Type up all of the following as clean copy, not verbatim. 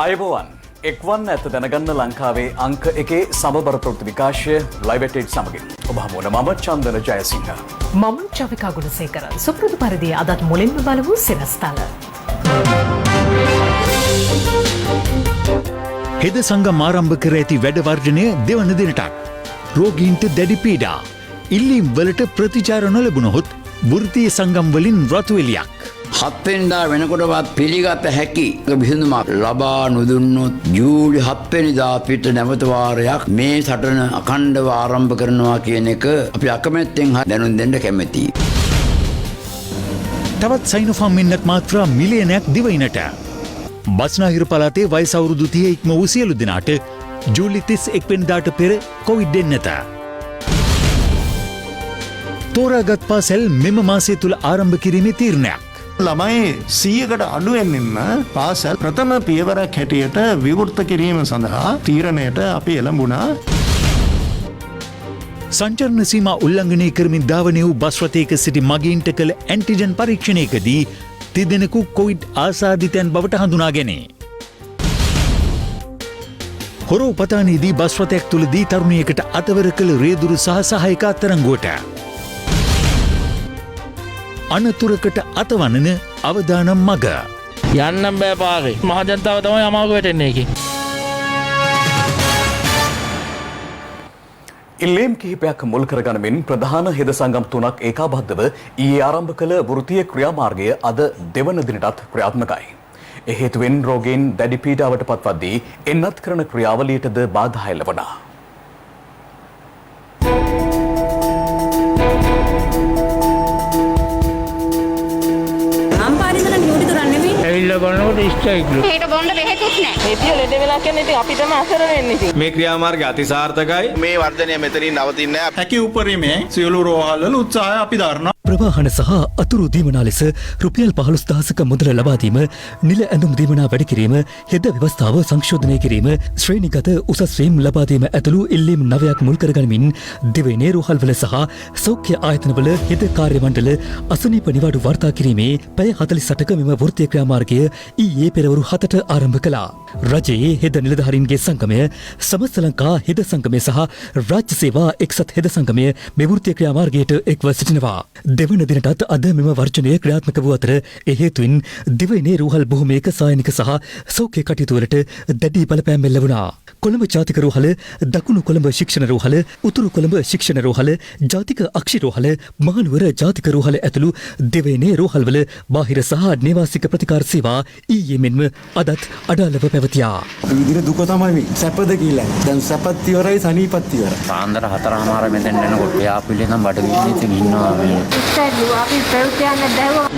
අයබෝවන් එක්වන් ඇත දැනගන්න ලංකාවේ අංක එකේ සමබර ප්‍රවෘත්ති විකාශය ලයිව් එට් සමගින් ඔබ හමුවන මම චන්දන ජයසිංහ මම චවිකා ගුණසේකර සුපුරුදු පරිදි අදත් මුලින්ම බලමු සිරස්තල. හෙද සංගම් ආරම්භ කර ඇති වැඩ වර්ජනය දෙවන දිනටත් රෝගීන්ට දැඩි පීඩා ඉල්ලීම් වලට ප්‍රතිචාර නොලැබුණහොත් වෘත්තීය සංගම් වලින් රතු එළියක්. හත්වෙනිදා වෙනකොටවත් පිළිගත හැකි විසඳුමක් ලබා නොදුන්නොත් ජූලි 7 වෙනිදා පිට නැවත වාරයක් මේ සටන අඛණ්ඩව ආරම්භ කරනවා කියන එක අපි අකමැත්තෙන් දැනුම් දෙන්න කැමැතියි. තවත් සයිනෝෆාම් මින්නත් මාත්‍රා මිලියනයක් දිවයිනට. බස්නාහිර පළාතේ වයස අවුරුදු 30 ඉක්ම වූ සියලු දෙනාට ජූලි 31 වෙනිදාට පෙර කොවිඩ් දෙන්නත. තෝරාගත් පාසල් මෙම මාසය තුල ආරම්භ කිරීමේ තීරණයක්. ළමයි 100කට අඩුවෙන්ම පාසල් ප්‍රථම පියවරක් හැටියට විවෘත කිරීම සඳහා තීරණයට අපි එළඹුණා. සංචරණ සීමා උල්ලංඝනය කරමින් ධාවනය වූ බස් රථයක සිටි මගීන්ට කළ ඇන්ටිජන් පරීක්ෂණයකදී තිදෙනෙකු කොවිඩ් ආසාදිතයන් බවට හඳුනා ගැනේ. හොරෝ පතානයේදී බස් රථයක් තුලදී තරුණියකට අතවර කළ රේදුරු සහ සහායක අත්අඩංගුවට. අනතුරකට අතවන්නන අවදානම් මග. යන්නම් බෑ පාරේ. මහජනතාව තමයි අමාරු වැටෙන්නේ එකේ. ඉල්ලීම් කිහිපයක් මුල් කරගනිමින් ප්‍රධාන හෙද සංගම් තුනක් ඒකාබද්ධව ඊයේ ආරම්භ කළ වෘත්තීය ක්‍රියාමාර්ගය අද දෙවන දිනටත් ක්‍රියාත්මකයි. ඒ හේතුවෙන් රෝගීන් දැඩි පීඩාවට පත්වද්දී එන්නත් කරන ක්‍රියාවලියටද බාධා එළවනවා. ඇවිල්ලා බලනකොට ඉස්ටයික්ලු. මේකට බොන්න බෙහෙතුත් නැහැ. මේ තිය ලෙඩ වෙලා කියන්නේ ඉතින් අපි තමයි අසරණ වෙන්නේ ඉතින්. මේ ක්‍රියාමාර්ගය අතිසාර්ථකයි. මේ වර්ධනය මෙතනින් නවතින්නේ නැහැ. හැකි උපරිමේ සියලු රෝහල් වල උත්සාහය අපි දරනවා. ප්‍රවාහන සහ අතුරු දීමනා ලෙස රුපියල් 15000ක මුදල ලබා දීම, නිල ඇඳුම් දීමනා වැඩි කිරීම, හෙද ව්‍යවස්ථාව සංශෝධනය කිරීම, ශ්‍රේණිගත උසස් වීම් ලබා දීම ඇතුළු ඉල්ලීම් 9ක් මුල් කරගනිමින් දිවයිනේ රෝහල්වල සහ සෞඛ්‍ය ආයතනවල හෙද කාර්ය මණ්ඩල අසනීප නිවාඩු වාර්තා කිරීමේ පැය 48ක මෙම වෘත්තීය ක්‍රියාමාර්ගය ඊයේ පෙරවරු 7ට ආරම්භ කළා. රජයේ හෙද නිලධාරීන්ගේ සංගමය, සමස්ත ලංකා හෙද සංගමය සහ රාජ්‍ය සේවා එක්සත් හෙද සංගමය මේ වෘත්තීය ක්‍රියාමාර්ගයට එක්ව සිටිනවා. දෙවන දිනටත් අද මෙම වර්ජනය ක්‍රියාත්මක වූ අතර ඒ හේතුවෙන් දිවයිනේ රෝහල් බොහොමයක සායනික සහ සෞඛ්‍ය කටයුතු වලට දැඩි බලපෑම් එල්ල වුණා. කොළඹ ජාතික රෝහල, දකුණු කොළඹ ශික්ෂණ රෝහල, උතුරු කොළඹ ශික්ෂණ රෝහල, ජාතික අක්ෂි රෝහල, මහනුවර ජාතික රෝහල ඇතුළු දිවයිනේ රෝහල්වල බාහිර සහ නේවාසික ප්‍රතිකාර සේවා ඊයේ මෙන්ම අදත් අඩාලව පැවතියා. විදින දුක තමයි සැපද කියලා. දැන් සැපත් ඉවරයි සනීපත් ඉවරයි. පාන්දර 4:00 මෙතෙන් එනකොට යාපිලේ නම් බඩගින්න ඉතින් ඉන්නවා මේ.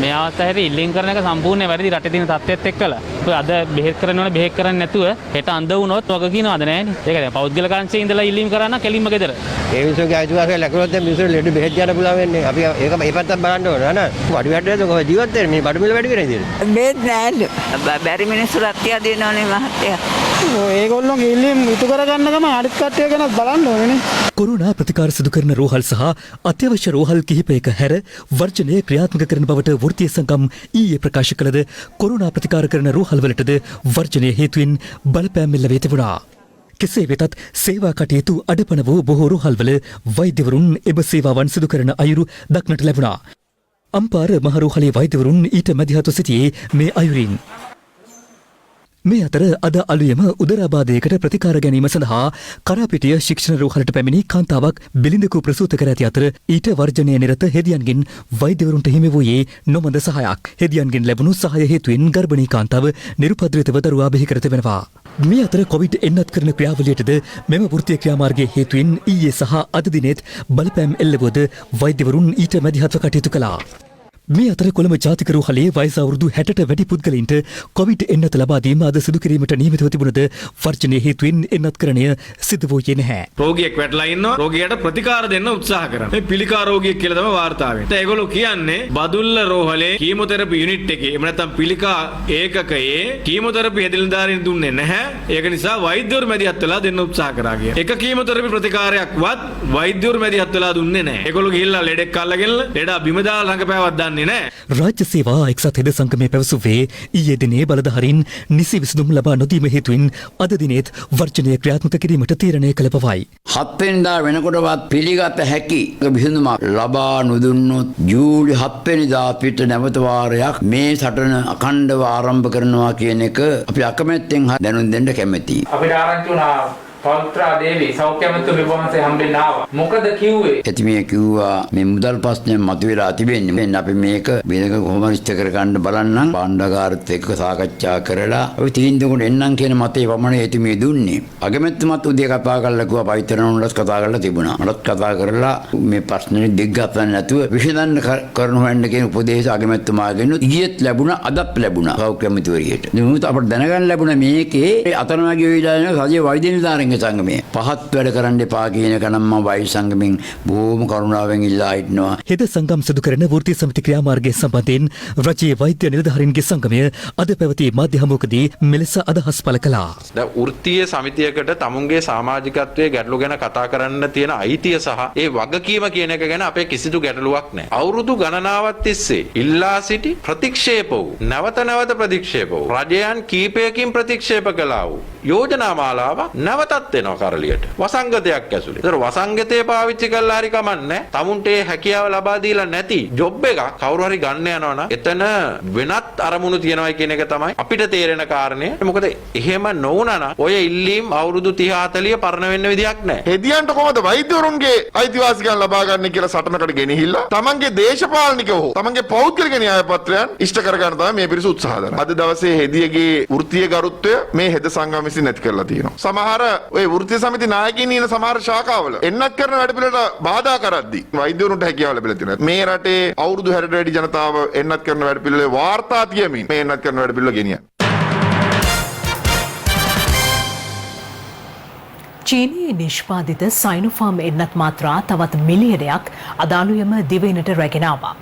මෙයාවත් ඇහැරි ඉල්ලීම් කරන එක සම්පූර්ණයෙන් වැරදි රටේ තියෙන තත්ත්වයට එක්කලා. ඔය අද බෙහෙත් කරන්න ඕනේ බෙහෙත් කරන්නේ නැතුව හෙට අඳ වුණොත් වග කියනවාද නැහැනේ. ඒක දැන් පෞද්ගලික අංශයේ ඉඳලා ඉල්ලීම් කරා නම් කෙලින්ම ගෙදර. ඒ මිනිස්සුගේ අයිතිවාසිකම් ලැබුණොත් දැන් මිනිස්සු ලෙඩ බෙහෙත් ගන්න පුළුවන් වෙන්නේ. අපි ඒක මේ පැත්තක් බලන්න ඕන නේද? වඩු වැඩේද කොහොමද ජීවත් වෙන්නේ? මේ බඩු මිල වැඩි වෙන ඉතින්. බෙහෙත් නැහැ. බැරි මිනිස්සු රත්තිය දෙනවනේ මහත්තයා. ඒගොල්ලෝගේ ඉල්ලීම් ඉටු කරගන්න ගම අනිත් කට්ටිය ගැන බලන්න ඕනේ. කොරුණා ප්‍රතිකාර සිදු කරන රෝහල් සහ අත්‍යවශ්‍ය රෝහල් කිහිපයක හැර වර්ජනය ක්‍රියාත්මක කරන බවට වෘත්තීය සංගම් ඊයේ ප්‍රකාශ කළද කොරුණා ප්‍රතිකාර කරන රෝහල්වලටද වර්ජනය හේතුවෙන් බලපෑම් එල්ල වී තිබුණා. කෙසේ වෙතත් සේවා කටයුතු අඩපණ වූ බොහෝ රෝහල්වල වෛද්‍යවරුන් එම සේවාවන් සිදු කරන අයුරු දක්නට ලැබුණා. අම්පාර මහ රෝහලේ වෛද්‍යවරුන් ඊට මැදිහත්ව සිටියේ මේ අයුරින්. මේ අතර අද අලුයම උදරාබාධයකට ප්‍රතිකාර ගැනීම සඳහා කරාපිටිය ශික්ෂණ රෝහලට පැමිණි කාන්තාවක් බිලිඳකු ප්‍රසූත කර ඇති අතර ඊට වර්ජනය නිරත හෙදියන්ගෙන් වෛද්‍යවරුන්ට හිමි වූයේ නොමඳ සහායක්. හෙදියන්ගෙන් ලැබුණු සහාය හේතුවෙන් ගර්භණී කාන්තාව නිරුපද්‍රිතව දරුවා බිහි කර තිබෙනවා. මේ අතර කොවිඩ් එන්නත් කරන ක්‍රියාවලියටද මෙම වෘත්තීය ක්‍රියාමාර්ගයේ හේතුවෙන් ඊයේ සහ අද දිනෙත් බලපෑම් එල්ලවුවද වෛද්‍යවරුන් ඊට මැදිහත්ව කටයුතු කළා. මේ අතර කොළඹ ජාතික රෝහලේ වයස අවුරුදු 60ට වැඩි පුද්ගලයින්ට කොවිඩ් එන්නත ලබා දීම අද සිදු කිරීමට නියමිතව තිබුණද වර්ජනයේ හේතුවෙන් එන්නත්කරණය සිදු වූයේ නැහැ. රෝගියෙක් වැටලා ඉන්නවා. රෝගියාට ප්‍රතිකාර දෙන්න උත්සාහ කරනවා. මේ පිළිකා රෝගියෙක් කියලා තමයි වාර්තා වෙන්නේ. ඒගොල්ලෝ කියන්නේ බදුල්ල රෝහලේ කීමෝതെරපි යුනිට් එකේ එහෙම නැත්නම් පිළිකා ඒකකයේ කීමෝതെරපි හෙදිලින්දාරින් දුන්නේ නැහැ. ඒක නිසා වෛද්‍යවරු මැදිහත් වෙලා දෙන්න උත්සාහ කරා කියලා. එක කීමෝതെරපි ප්‍රතිකාරයක්වත් වෛද්‍යවරු මැදිහත් වෙලා දුන්නේ නැහැ. ඒගොල්ලෝ ගිහිල්ලා ලෙඩෙක් අල්ලගෙන ලෙඩා බිම දාලා රඟපෑවක් දාන්න දන්නේ නැහැ. රාජ්‍ය සේවා එක්සත් හෙද සංගමය පැවසුවේ ඊයේ දිනේ බලධාරීන් නිසි විසඳුම් ලබා නොදීම හේතුවෙන් අද දිනෙත් වර්ජනය ක්‍රියාත්මක කිරීමට තීරණය කළ බවයි. 7 වෙනිදා වෙනකොටවත් පිළිගත හැකි විසඳුමක් ලබා නොදුන්නොත් ජූලි 7 වෙනිදා අපිට නැවත වාරයක් මේ සටන අඛණ්ඩව ආරම්භ කරනවා කියන එක අපි අකමැත්තෙන් දැනුම් දෙන්න කැමැතියි. අපිට ආරංචි වුණා පෞත්‍රා දේවී සෞඛ්‍ය අමාත්‍ය විභාගයෙන් හම්බෙන්න ආවා. මොකද කිව්වේ? එතුමිය කිව්වා මේ මුදල් ප්‍රශ්නය මතුවලා තිබෙන්නේ. මෙන්න අපි මේක වෙනක කොහොම ඉෂ්ට කර ගන්න බලන්නම්. භාණ්ඩාගාරත් එක්ක සාකච්ඡා කරලා අපි තීන්දුවකට එන්නම් කියන මතය පමණයි එතුමිය දුන්නේ. අගමැතිතුමත් උදේ කතා කරලා කිව්වා පවිත්‍රණුන්ලත් කතා කරලා තිබුණා. මටත් කතා කරලා මේ ප්‍රශ්නේ දිග්ගස්සන්න නැතුව විසඳන්න කරන හොයන්න කියන උපදේශ අගමැතිතුමාගෙන් ඊයේත් ලැබුණා අදත් ලැබුණා සෞඛ්‍ය අමාත්‍යවරියට. මුත් අපිට දැනගන්න ලැබුණා මේකේ අතරමැගිය වෙලා යන සජීව වෛද්‍ය නිලධාරීන් සංගමයේ පහත් වැඩ කරන්න එපා කියන එක නම් මම වෛද්‍ය සංගමෙන් බොහොම කරුණාවෙන් ඉල්ලා හිටනවා. හෙද සංගම් සිදු කරන වෘත්තීය සමිති ක්‍රියාමාර්ගය සම්බන්ධයෙන් රජයේ වෛද්‍ය නිලධාරීන්ගේ සංගමය අද පැවති මාධ්‍ය හමුවකදී මෙලෙස අදහස් පළ කළා. දැන් වෘත්තීය සමිතියකට තමුන්ගේ සමාජිකත්වයේ ගැටලු ගැන කතා කරන්න තියෙන අයිතිය සහ ඒ වගකීම කියන එක ගැන අපේ කිසිදු ගැටලුවක් නැහැ. අවුරුදු ගණනාවක් තිස්සේ ඉල්ලා සිටි ප්‍රතික්ෂේප වූ නැවත නැවත ප්‍රතික්ෂේප වූ රජයන් කීපයකින් ප්‍රතික්ෂේප කළා වූ යෝජනා මාලාව නැවතත් එනවා කරලියට. වසංගතයක් ඇසුලේ. ඒතර වසංගතේ පාවිච්චි කළා හරි කමන්නේ. තමුන්ට ඒ හැකියාව ලබා දීලා නැති ජොබ් එක කවුරු හරි ගන්න යනවා නම් එතන වෙනත් අරමුණු තියනවා කියන එක තමයි අපිට තේරෙන කාරණය. මොකද එහෙම නොවුනා නම් ඔය ඉල්ලීම් අවුරුදු 30 40 පරණ වෙන්න විදියක් නැහැ. හෙදියන්ට කොහොමද වෛද්‍යවරුන්ගේ අයිතිවාසිකම් ලබා ගන්න කියලා සටනකට ගෙනහිල්ලා තමන්ගේ දේශපාලනික හෝ තමන්ගේ පෞද්ගලික න්‍යාය පත්‍රයන් ඉෂ්ට කර ගන්න තමයි මේ පිරිස උත්සාහ කරන්නේ. අද දවසේ හෙදියගේ වෘත්තීය ගරුත්වය මේ හෙද සංගම විසින් නැති කරලා තියෙනවා. සමහර ඔය වෘත්තීය සමිති නායකයින් ඉන්න සමහර ශාඛාවල එන්නත් කරන වැඩපිළිවෙලට බාධා කරද්දී වෛද්‍යවරුන්ට හැකියාව ලැබිලා තියෙනවා. මේ රටේ අවුරුදු 60ට වැඩි ජනතාව එන්නත් කරන වැඩපිළිවෙලේ වාර්තා තියමින් මේ එන්නත් කරන වැඩපිළිවෙල ගෙනියන. චීනයේ නිෂ්පාදිත සයිනෝෆාම් එන්නත් මාත්‍රා තවත් මිලියනයක් අදාළුයම දිවයිනට රැගෙන ආවා.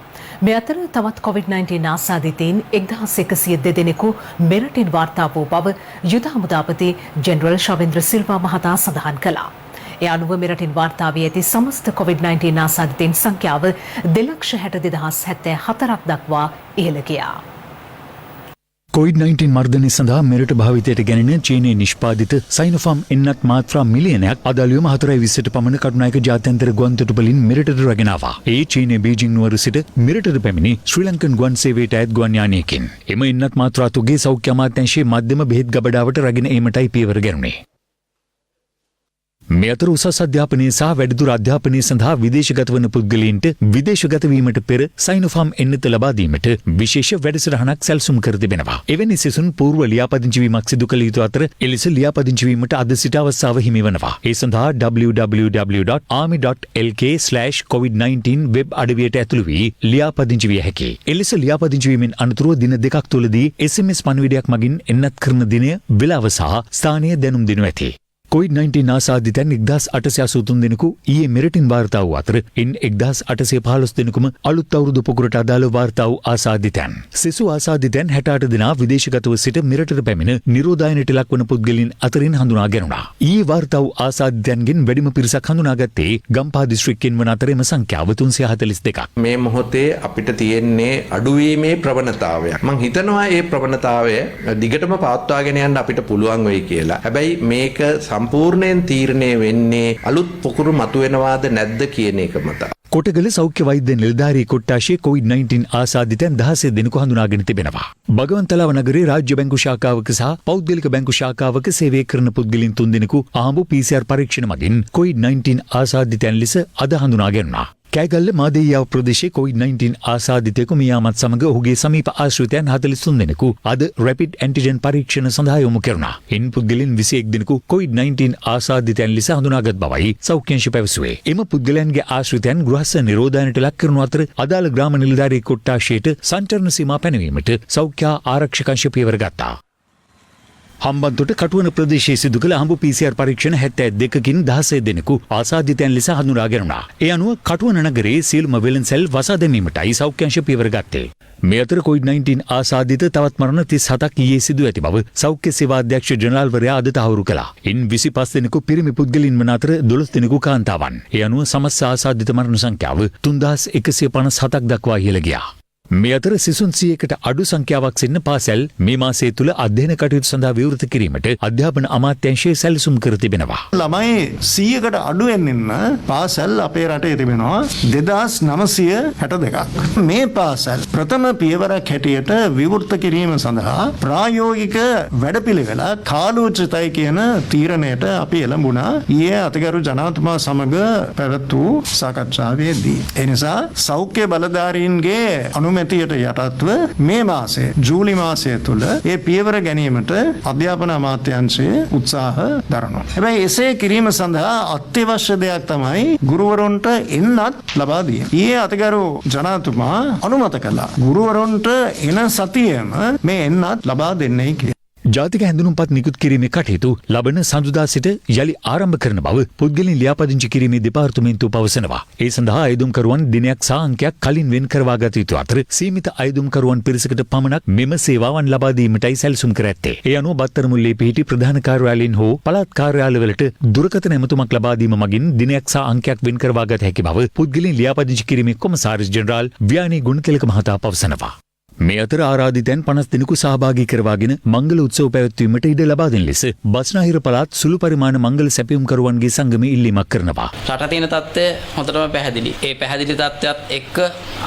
මේ අතර තවත් COVID-19 ආසාදිතයින් 1102 දෙනෙකු මෙරටින් වාර්තා වූ බව යුද හමුදාපති ජෙනරල් ශවේන්ද්‍ර සිල්වා මහතා සඳහන් කළා. ඒ අනුව මෙරටින් වාර්තා වී ඇති සමස්ත COVID-19 ආසාදිතයින් සංඛ්‍යාව 2,62,074ක් දක්වා ඉහළ ගියා. COVID-19 මර්ධනය සඳහා මෙරට භාවිතයට ගැනෙන චීනයේ නිෂ්පාදිත සයිනෝෆාම් එන්නත් මාත්‍රා මිලියනයක් අදාළවම 4:20ට පමණ කටුනායක ජාත්‍යන්තර ගුවන්තොටුපළින් මෙරටට රැගෙන ආවා. ඒ චීනයේ බීජිං නුවර සිට මෙරටට පැමිණි ශ්‍රී ලංකන් ගුවන් සේවයට අයත් ගුවන් යානයකින්. එම එන්නත් මාත්‍රා තුගේ සෞඛ්‍ය අමාත්‍යාංශයේ මධ්‍යම බෙහෙත් ගබඩාවට රැගෙන ඒමටයි පියවර ගැනුණේ. මේ අතර උසස් අධ්‍යාපනය සහ වැඩිදුර අධ්‍යාපනය සඳහා විදේශගත වන පුද්ගලයන්ට විදේශගත වීමට පෙර සයිනෝෆාම් එන්නත ලබා දීමට විශේෂ වැඩසටහනක් සැලසුම් කර තිබෙනවා. එවැනි සිසුන් පූර්ව ලියාපදිංචි වීමක් සිදු කළ යුතු අතර එලෙස ලියාපදිංචි වීමට අද සිට අවස්ථාව හිමි වෙනවා. ඒ සඳහා www.army.lk/covid19 වෙබ් අඩවියට ඇතුළු වී ලියාපදිංචි විය හැකියි. එලෙස ලියාපදිංචි වීමෙන් අනතුරුව දින දෙකක් තුළදී SMS පණිවිඩයක් මගින් එන්නත් කරන දිනය, වේලාව සහ ස්ථානය දැනුම් දෙනු ඇති. COVID-19 ආසාදිතයන් 1883 දෙනෙකු ඊයේ මෙරටින් වාර්තා වූ අතර ඉන් 1815 දෙනෙකුම අලුත් අවුරුදු පොකුරට අදාළ වාර්තා වූ ආසාදිතයන්. සිසු ආසාදිතයන් 68 දෙනා විදේශගතව සිට මෙරටට පැමිණ නිරෝධායනයට ලක්වන පුද්ගලයන් අතරින් හඳුනා ගැනුණා. ඊයේ වාර්තා වූ ආසාදිතයන්ගෙන් වැඩිම පිරිසක් හඳුනාගත්තේ ගම්පහ දිස්ත්‍රික්කයෙන් වන අතර එම සංඛ්‍යාව 342ක්. මේ මොහොතේ අපිට තියෙන්නේ අඩුවීමේ ප්‍රවණතාවයක්. මම හිතනවා මේ ප්‍රවණතාවය දිගටම පවත්වාගෙන යන්න අපිට පුළුවන් වෙයි කියලා. හැබැයි මේක සම්පූර්ණයෙන් තීරණය වෙන්නේ අලුත් පොකුරු මතුවෙනවාද නැද්ද කියන එක මත. කොටගල සෞඛ්‍ය වෛද්‍ය නිලධාරී කොට්ටාශයේ COVID-19 ආසාදිතයන් 16 දෙනෙකු හඳුනාගෙන තිබෙනවා. භගවන්තලාව නගරේ රාජ්‍ය බැංකු ශාඛාවක සහ පෞද්ගලික බැංකු ශාඛාවක සේවය කරන පුද්ගලයන් 3 දෙනෙකු ආඹු PCR පරීක්ෂණ මගින් COVID-19 ආසාදිතයන් ලෙස අද හඳුනා ගැනුණා. කෑගල්ල මාදේයාව ප්‍රදේශයේ COVID-19 ආසාදිතයෙකු මියාමත් සමග ඔහුගේ සමීප ආශ්‍රිතයන් 43 දෙනෙකු අද රැපිඩ් ඇන්ටිජන් පරීක්ෂණ සඳහා යොමු කෙරුණා. ඉන් පුද්ගලයන් 21 දෙනෙකු COVID-19 ආසාදිතයන් ලෙස හඳුනාගත් බවයි සෞඛ්‍ය අංශය පැවසුවේ. එම පුද්ගලයන්ගේ ආශ්‍රිතයන් ගෘහස්ස නිරෝධායනයට ලක් කරනු අතර අදාළ ග්‍රාම නිලධාරී කොට්ටාශයට සංචරණ සීමා පැනවීමට සෞඛ්‍ය ආරක්ෂක අංශය පියවර ගත්තා. හම්බන්තොට කටුවන ප්‍රදේශයේ සිදු කළ හම්බු PCR පරීක්ෂණ 72කින් 16 දෙනෙකු ආසාදිතයන් ලෙස හඳුනා ගැනුණා. ඒ අනුව කටුවන නගරයේ සියලුම වෙළඳසැල් වසා දැමීමටයි සෞඛ්‍ය අංශය පියවර ගත්තේ. මේ අතර COVID-19 ආසාදිත තවත් මරණ 37ක් ඊයේ සිදු ඇති බව සෞඛ්‍ය සේවා අධ්‍යක්ෂ ජනරාල්වරයා අද තහවුරු කළා. ඉන් 25 දෙනෙකු පිරිමි පුද්ගලයන් වන අතර 12 දෙනෙකු කාන්තාවන්. ඒ අනුව සමස්ත ආසාදිත මරණ සංඛ්‍යාව 3157ක් දක්වා ඉහළ ගියා. මේ අතර සිසුන් 100කට අඩු සංඛ්‍යාවක් සිටින පාසල් මේ මාසය තුළ අධ්‍යයන කටයුතු සඳහා විවෘත කිරීමට අධ්‍යාපන අමාත්‍යාංශය සැලසුම් කර තිබෙනවා. ළමයි 100කට අඩුවෙන් ඉන්න පාසල් අපේ රටේ තිබෙනවා 2962ක්. මේ පාසල් ප්‍රථම පියවරක් හැටියට විවෘත කිරීම සඳහා ප්‍රායෝගික වැඩපිළිවෙල කාලෝචිතයි කියන තීරණයට අපි එළඹුණා ඊයේ අතිගරු ජනාධිපතිතුමා සමග පැවැත් වූ සාකච්ඡාවේදී. ඒ නිසා සෞඛ්‍ය බලධාරීන්ගේ අනුමැතියට යටත්ව මේ මාසයේ ජූලි මාසය තුළ ඒ පියවර ගැනීමට අධ්‍යාපන අමාත්‍යාංශය උත්සාහ දරනවා. හැබැයි එසේ කිරීම සඳහා අත්‍යවශ්‍ය දෙයක් තමයි ගුරුවරුන්ට එන්නත් ලබා දීම. ඊයේ අතිගරු ජනාධිපතිතුමා අනුමත කළා ගුරුවරුන්ට එන සතියෙම මේ එන්නත් ලබා දෙන්නේ කියලා. ජාතික හැඳුනුම්පත් නිකුත් කිරීමේ කටයුතු ලබන සඳුදා සිට යළි ආරම්භ කරන බව පුද්ගලයන් ලියාපදිංචි කිරීමේ දෙපාර්තමේන්තුව පවසනවා. ඒ සඳහා අයදුම්කරුවන් දිනයක් සහ අංකයක් කලින් වෙන් කරවා ගත යුතු අතර සීමිත අයදුම්කරුවන් පිරිසකට පමණක් මෙම සේවාවන් ලබා දීමටයි සැලසුම් කර ඇත්තේ. ඒ අනුව බත්තර මුල්ලේ පිහිටි ප්‍රධාන කාර්යාලයෙන් හෝ පළාත් කාර්යාලවලට දුරකථන ඇමතුමක් ලබා දීම මගින් දිනයක් සහ අංකයක් වෙන් කරවා ගත හැකි බව පුද්ගලයන් ලියාපදිංචි කිරීමේ කොමසාරිස් ජෙනරාල් ව්‍යානී ගුණතිලක මහතා පවසනවා. මේ අතර ආරාධිතයන් 50 දෙනෙකු සහභාගී කරවාගෙන මංගල උත්සව පැවැත්වීමට ඉඩ ලබා දෙන ලෙස බස්නාහිර පළාත් සුළු පරිමාණ මංගල සැපයුම්කරුවන්ගේ සංගමය ඉල්ලීමක් කරනවා. රට තියෙන තත්ත්වය හොඳටම පැහැදිලි. ඒ පැහැදිලි තත්ත්වයක් එක්ක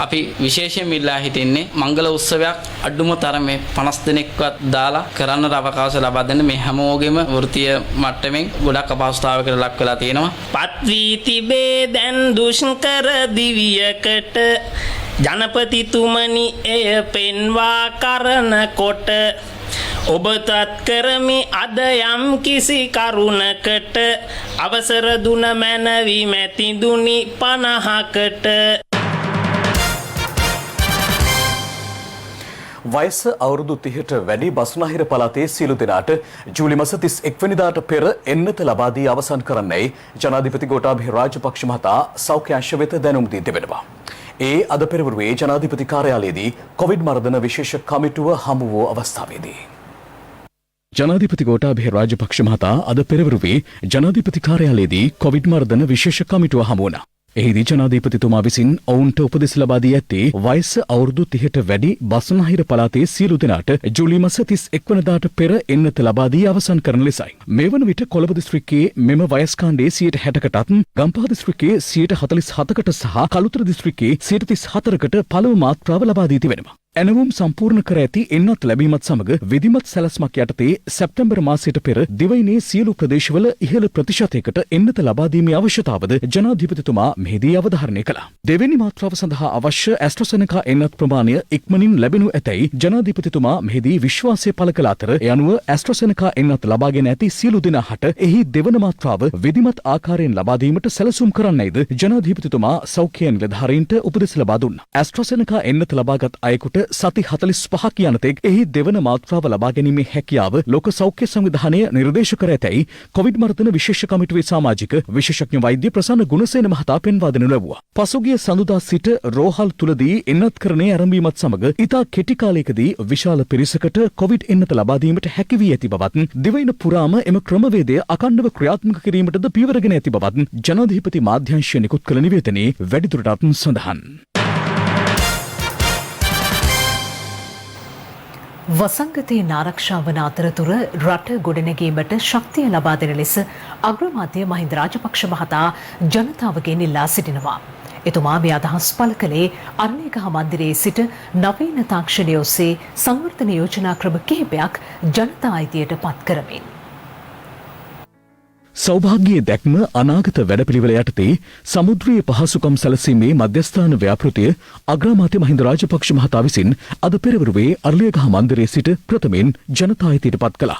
අපි විශේෂයෙන් ඉල්ලා හිටින්නේ මංගල උත්සවයක් අඩුම තරමේ 50 දෙනෙක්වත් දාලා කරන්නට අවකාශ ලබා දෙන්න. මේ හැමෝගෙම වෘත්තීය මට්ටමින් ගොඩක් අපහසුතාවයකට ලක් වෙලා තියෙනවා. පත් වී තිබේ දැන් දුෂ්කර දිවියකට ජනපතිතුමනි එය පෙන්වා කරන කොට ඔබතත් කරමි අද යම් කිසි කරුණකට අවසර දුන මැනවි මැතිදුනි 50කට. වයස අවුරුදු 30ට වැඩි බස්නාහිර පළාතේ සියලු දෙනාට ජූලි මාස 31 වෙනිදාට පෙර එන්නත ලබා දී අවසන් කරන්නයි ජනාධිපති ගෝඨාභය රාජපක්ෂ මහතා සෞඛ්‍ය අංශ වෙත දැනුම් දී තිබෙනවා. ඒ අද පෙරවරුවේ ජනාධිපති කාර්යාලයේදී කොවිඩ් මර්ධන විශේෂ කමිටුව හමු වූ අවස්ථාවේදී ජනාධිපති ගෝඨාභය රාජපක්ෂ මහතා අද පෙරවරුවේ ජනාධිපති කාර්යාලයේදී කොවිඩ් මර්ධන විශේෂ කමිටුව හමු වුණා. එහිදී ජනාධිපතිතුමා විසින් ඔවුන්ට උපදෙස් ලබා දී ඇත්තේ වයස අවුරුදු 30ට වැඩි බස්නාහිර පළාතේ සියලු දෙනාට ජූලි මාස 31 වෙනිදාට පෙර එන්නත ලබා දී අවසන් කරන ලෙසයි. මේ වන විට කොළඹ දිස්ත්‍රික්කයේ මෙම වයස් කාණ්ඩයේ 60%කටත් ගම්පහ දිස්ත්‍රික්කයේ 47%කට සහ කළුතර දිස්ත්‍රික්කයේ 34%කට පළමු මාත්‍රාව ලබා දී තිබෙනවා. එනවුම් සම්පූර්ණ කර ඇති එන්නත් ලැබීමත් සමග විධිමත් සැලැස්මක් යටතේ සැප්තැම්බර් මාසයට පෙර දිවයිනේ සියලු ප්‍රදේශවල ඉහළ ප්‍රතිශතයකට එන්නත ලබා දීමේ අවශ්‍යතාවද ජනාධිපතිතුමා මෙහිදී අවධාරණය කළා. දෙවැනි මාත්‍රාව සඳහා අවශ්‍ය ඇස්ට්‍රාසෙනකා එන්නත් ප්‍රමාණය ඉක්මනින් ලැබෙනු ඇතැයි ජනාධිපතිතුමා මෙහිදී විශ්වාසය පළ කළ අතර ඒ අනුව ඇස්ට්‍රාසෙනකා එන්නත් ලබාගෙන ඇති සියලු දෙනාට එහි දෙවන මාත්‍රාව විධිමත් ආකාරයෙන් ලබා දීමට සැලසුම් කරන්නයිද ජනාධිපතිතුමා සෞඛ්‍ය නිලධාරීන්ට උපදෙස් ලබා දුන්නා. ඇස්ට්‍රාසෙනකා එන්නත ලබාගත් අයෙකුට සති 45ක් යනතෙක් එහි දෙවන මාත්‍රාව ලබා ගැනීමේ හැකියාව ලෝක සෞඛ්‍ය සංවිධානය නිර්දේශ කර ඇතැයි කොවිඩ් මර්ධන විශේෂ කමිටුවේ සමාජික විශේෂඥ වෛද්‍ය ප්‍රසන්න ගුණසේන මහතා පෙන්වා දෙනු ලැබුවා. පසුගිය සඳුදා සිට රෝහල් තුලදී එන්නත්කරණය ආරම්භීමත් සමග ඉතා කෙටි කාලයකදී විශාල පිරිසකට කොවිඩ් එන්නත ලබා දීමට හැකි වී ඇති බවත් දිවයින පුරාම එම ක්‍රමවේදය අඛණ්ඩව ක්‍රියාත්මක කිරීමටද පියවරගෙන ඇති බවත් ජනාධිපති මාධ්‍යංශය නිකුත් කළ නිවේදනයේ වැඩිදුරටත් සඳහන්. වසංගතයෙන් ආරක්ෂා වන අතරතුර රට ගොඩනැගීමට ශක්තිය ලබා දෙන ලෙස අග්‍රාමාත්‍ය මහින්ද රාජපක්ෂ මහතා ජනතාවගෙන් ඉල්ලා සිටිනවා. එතුමා මේ අදහස් පළ කළේ අරණේගහ මන්දිරයේ සිට නවීන තාක්ෂණය ඔස්සේ සංවර්ධන යෝජනා ක්‍රම කිහිපයක් ජනතා අයිතියට පත් කරමින්. සෞභාග්‍යයේ දැක්ම අනාගත වැඩපිළිවෙල යටතේ සමුද්‍රයේ පහසුකම් සැලසීමේ මධ්‍යස්ථාන ව්‍යාපෘතිය අග්‍රාමාත්‍ය මහින්ද රාජපක්ෂ මහතා විසින් අද පෙරවරුවේ අරලියගහ මන්දිරයේ සිට ප්‍රථමයෙන් ජනතා අයිතියට පත් කළා.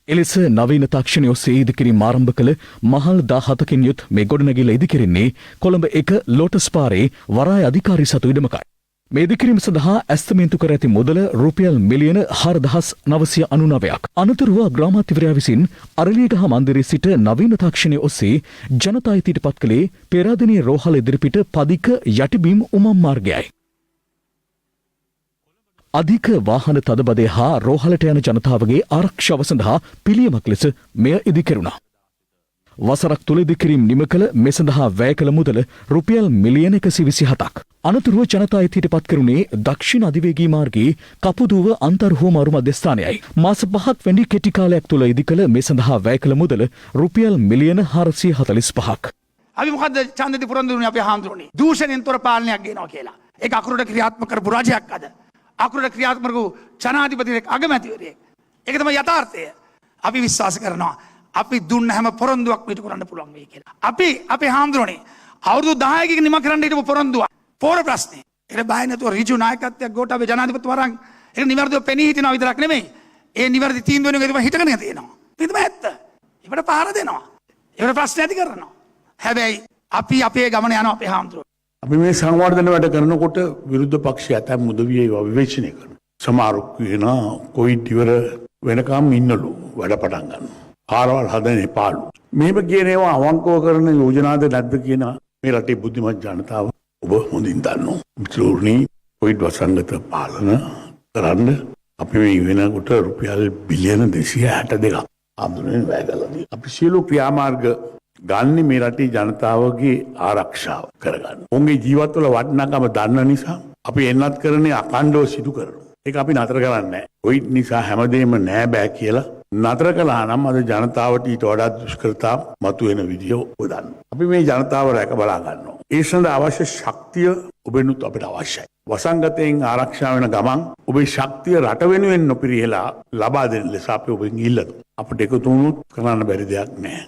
එලෙස නවීන තාක්ෂණය ඔස්සේ ඉදිකිරීම ආරම්භ කළ මහල් 17කින් යුත් මේ ගොඩනැගිල්ල ඉදිකෙරෙන්නේ කොළඹ 1 ලෝටස් පාරේ වරාය අධිකාරී සතු ඉඩමකයි. මේ ඉදිකිරීම සඳහා ඇස්තමේන්තු කර ඇති මුදල රුපියල් මිලියන 4,999ක්. අනතුරුව අග්‍රාමාත්‍යවරයා විසින් අරලියගහ මන්දිරයේ සිට නවීන තාක්ෂණය ඔස්සේ ජනතා අයිතියට පත් කළේ පේරාදෙණිය රෝහල ඉදිරිපිට පදික යටිබිම් උමම් මාර්ගයයි. අධික වාහන තදබදය හා රෝහලට යන ජනතාවගේ ආරක්ෂාව සඳහා පිළියමක් ලෙස මෙය ඉදිකෙරුණා. වසරක් තුළ ඉදිකිරීම් නිම කළ මේ සඳහා වැය කළ මුදල රුපියල් මිලියන 127ක්. අනතුරුව ජනතා හිතට පත් කරුණේ දක්ෂිණ අධිවේගී මාර්ගයේ කපුදුව අන්තර් හෝමාරු මධ්‍යස්ථානයයි. මාස 5ක් වැනි කෙටි කාලයක් තුළ ඉදි කළ මේ සඳහා වැය කළ මුදල රුපියල් මිලියන 445ක්. අපි මොකද්ද ඡන්දෙදි පුරන්දු වුණේ අපේ හාමුදුරනේ දූෂණයෙන් තොර පාලනයක් ගෙනවා කියලා. ඒක අකුරට ක්‍රියාත්මක කරපු රජයක් අද. අකුරට ක්‍රියාත්මක වූ ජනාධිපතිවරයෙක් අගමැතිවරයෙක්. ඒක තමයි යථාර්ථය. අපි විශ්වාස කරනවා අපි දුන්න හැම පොරොන්දුවක් පිටු කරන්න පුළුවන් වෙයි කියලා. අපි අපේ හාමුදුරනේ අවුරුදු 10කින් නිම කරන්න හිටපු පොරොන්දුව පොර ප්‍රශ්නේ. ඒක බය නැතුව ඍජු නායකත්වයක් ගෝඨාභය ජනාධිපතිවරයන් ඒක නිවැරදිව පෙනී හිටිනවා විතරක් නෙමෙයි. ඒ නිවැරදි තීන්දුව වෙනුවෙන් හිටගෙන තියෙනවා. ඒක තමයි ඇත්ත. ඒකට පාර දෙනවා. ඒකට ප්‍රශ්න ඇති කරනවා. හැබැයි අපි අපේ ගමන යනවා අපේ හාමුදුරුවෝ. අපි මේ සංවර්ධන වැඩ කරනකොට විරුද්ධ පක්ෂය ඇතැම් මුදවිය ඒවා විවේචනය කරන. සමහරු කියනවා කොවිඩ් ඉවර වෙනකම් ඉන්නලු වැඩ පටන් ගන්න. පාරවල් හදන එපාලු. මේව කියන ඒවා අවංකව කරන යෝජනාද නැද්ද කියන මේ රටේ බුද්ධිමත් ජනතාව ඔබ හොඳින් දන්නවා. මිත්‍රෝනි කොවිඩ් වසංගත පාලන කරන්න අපි මේ වෙනකොට රුපියල් බිලියන 262ක් ආම්දුරෙන් වැය කළා. අපි සියලු ක්‍රියාමාර්ග ගන්නේ මේ රටේ ජනතාවගේ ආරක්ෂාව කරගන්න. උන්ගේ ජීවිතවල වටිනාකම දන්න නිසා අපි එන්නත් කරන්නේ අකණ්ඩව සිදු කරනවා. ඒක අපි නතර කරන්නේ නැහැ. කොවිඩ් නිසා හැමදේම නෑ බෑ කියලා නතර කළා නම් අද ජනතාවට ඊට වඩා දුෂ්කරතා මතුවෙන විදිය උදන්න. අපි මේ ජනතාව රැක බලා ගන්නවා. ඒ සඳහා අවශ්‍ය ශක්තිය ඔබෙනුත් අපිට අවශ්‍යයි. වසංගතයෙන් ආරක්ෂා වෙන ගමන් ඔබේ ශක්තිය රට වෙනුවෙන් නොපිරිහෙලා ලබා දෙන්න ලෙස අපි ඔබෙන් ඉල්ලනවා. අපිට එකතු වුණොත් කරන්න බැරි දෙයක් නෑ.